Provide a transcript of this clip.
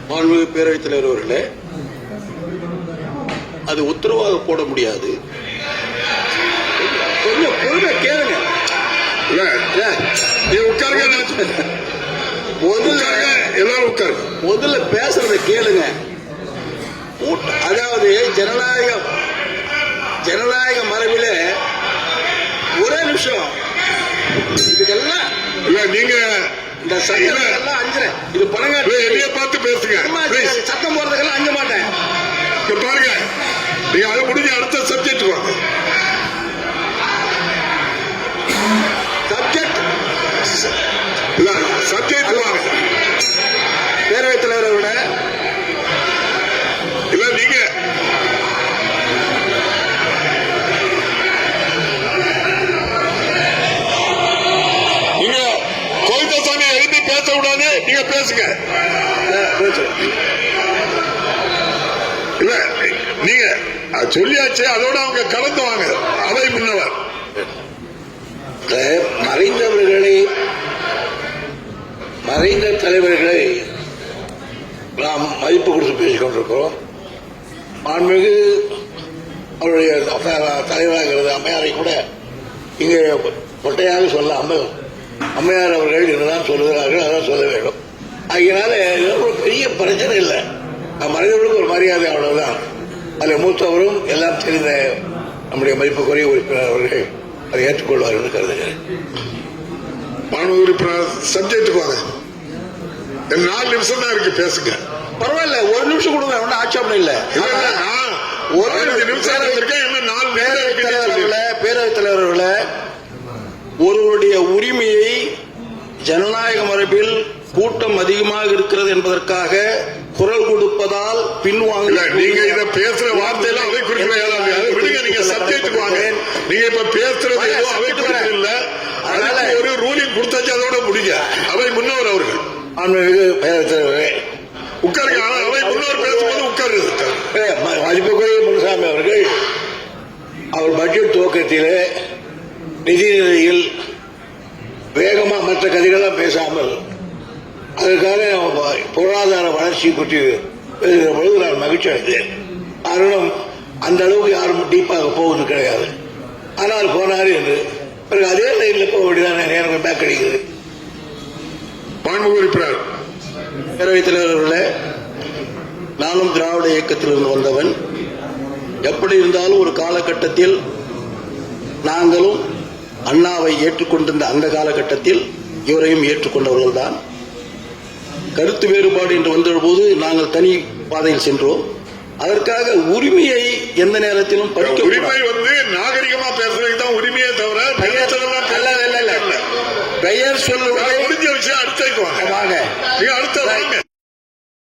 மாண்புமிகு பேரவைத் தலைவர் அவர்களே, அது உத்தரவாக போட முடியாது. கொஞ்சம் பொறுமை கேளுங்க. எல்லாரும் உட்காருங்க. முதல்ல பேசுறத கேளுங்க. அதாவது ஜனநாயக மரபில ஒரே நிமிஷம் இதுக்கெல்லாம் இல்ல நீங்க இந்த சட்டம் அஞ்சுறேன். இது பணங்காட்டு என்னைய பார்த்து பேசுங்க. சத்தம் போறதுக்கெல்லாம் அஞ்ச மாட்டேன். பாருங்க, நீங்க அது முடிஞ்ச அடுத்த சப்ஜெக்ட் வாங்க. சப்ஜெக்ட் வாங்க. பேரவைத் தலைவரை விட இல்ல நீங்க கோவிந்தசாமி எழுதி பேச விடாது. நீங்க பேசுங்க. இல்ல நீங்க சொல்லியாச்சு, அதோட அவங்க கலந்து வாங்க. அவை முன்னவர் மறைந்த தலைவர்களை நாம் மதிப்பு கொடுத்து பேசிக் கொண்டிருக்கிறோம். மாண்புமிகு அவருடைய தலைவராகிறது அம்மையாரை கூட இங்கே கொட்டையாக சொல்லாமல் அம்மையார் அவர்கள் என்னதான் சொல்லுகிறார்கள் அதான் சொல்ல வேண்டும். அதனால ஒரு பெரிய பிரச்சனை இல்லை. மனிதர்களுக்கு ஒரு மரியாதை, அவ்வளவுதான். அதில் மூத்தவரும் எல்லாம் தெரிந்த நம்முடைய மதிப்புக்குரிய உறுப்பினர் அவர்கள் அதை ஏற்றுக்கொள்வார் என்று கருதுகிறேன். மாணவ உறுப்பினர் சப்ஜெக்டுக்கு வாங்க. 4 நிமிஷம் தான் இருக்கு, பேசுங்க. பரவாயில்ல, ஒரு நிமிஷம் கொடுங்க, ஒன்றும் ஆட்சேபனை இல்லை. ஒரு 5 நிமிஷம் இருக்கேன். என்ன 4 பேரவைத் தலைவர்களே, ஒருவருடைய உரிமையை ஜனநாயக மரபில் கூட்டம் அதிகமாக இருக்கிறது என்பதற்காக குரல் கொடுப்பதால் பின்வாங்க. நீங்க இத பேசுற வார்த்தையெல்லாம் அவை குறிப்பிட விடுங்க. நீங்க சப்ஜெக்ட் வாங்க. நீங்க இப்ப பேசுறது எதுவும் அவை குறிப்பிட இல்ல. அதனால ஒரு ரூலிங் கொடுத்தாச்சு, அதோட முடிங்க. அவை முன்னவர் அவர்கள் உட்காருங்க. அவை முன்னவர் பேசும்போது உட்காருங்க. மதிப்புக்குரிய முனுசாமி அவர்கள் அவர் பட்ஜெட் துவக்கத்திலே நிதிநிலையில் வேகமா மற்ற கதைகள்லாம் பேசாமல் அதற்காக பொருளாதார வளர்ச்சி பற்றி பேசுகிற பொழுது நான் மகிழ்ச்சி அடைந்தேன். காரணம் அந்த அளவுக்கு யாரும் டீப்பாக போவது கிடையாது. ஆனால் போனார் என்று பிறகு அதே லைனில் போக வேண்டியதான நேரம் பேக் அடிக்கிறது. பேரவைத் தலைவர்களே, நானும் திராவிட இயக்கத்திலிருந்து வந்தவன். எப்படி இருந்தாலும் ஒரு காலகட்டத்தில் நாங்களும் அண்ணாவை ஏற்றுக்கொண்டிருந்த அந்த காலகட்டத்தில் இவரையும் ஏற்றுக்கொண்டவர்கள் தான். கருத்து வேறுபாடு என்று வந்தபோது நாங்கள் தனி பாதையில் சென்றோம். அதற்காக உரிமையை எந்த நேரத்திலும் உரிமை நாகரிகமா பேசுறதுக்கு தான் உரிமையை தவிர பெயர் சொல்ல முடிஞ்ச விஷயம் அடுத்த வாங்க. அடுத்த வாங்க.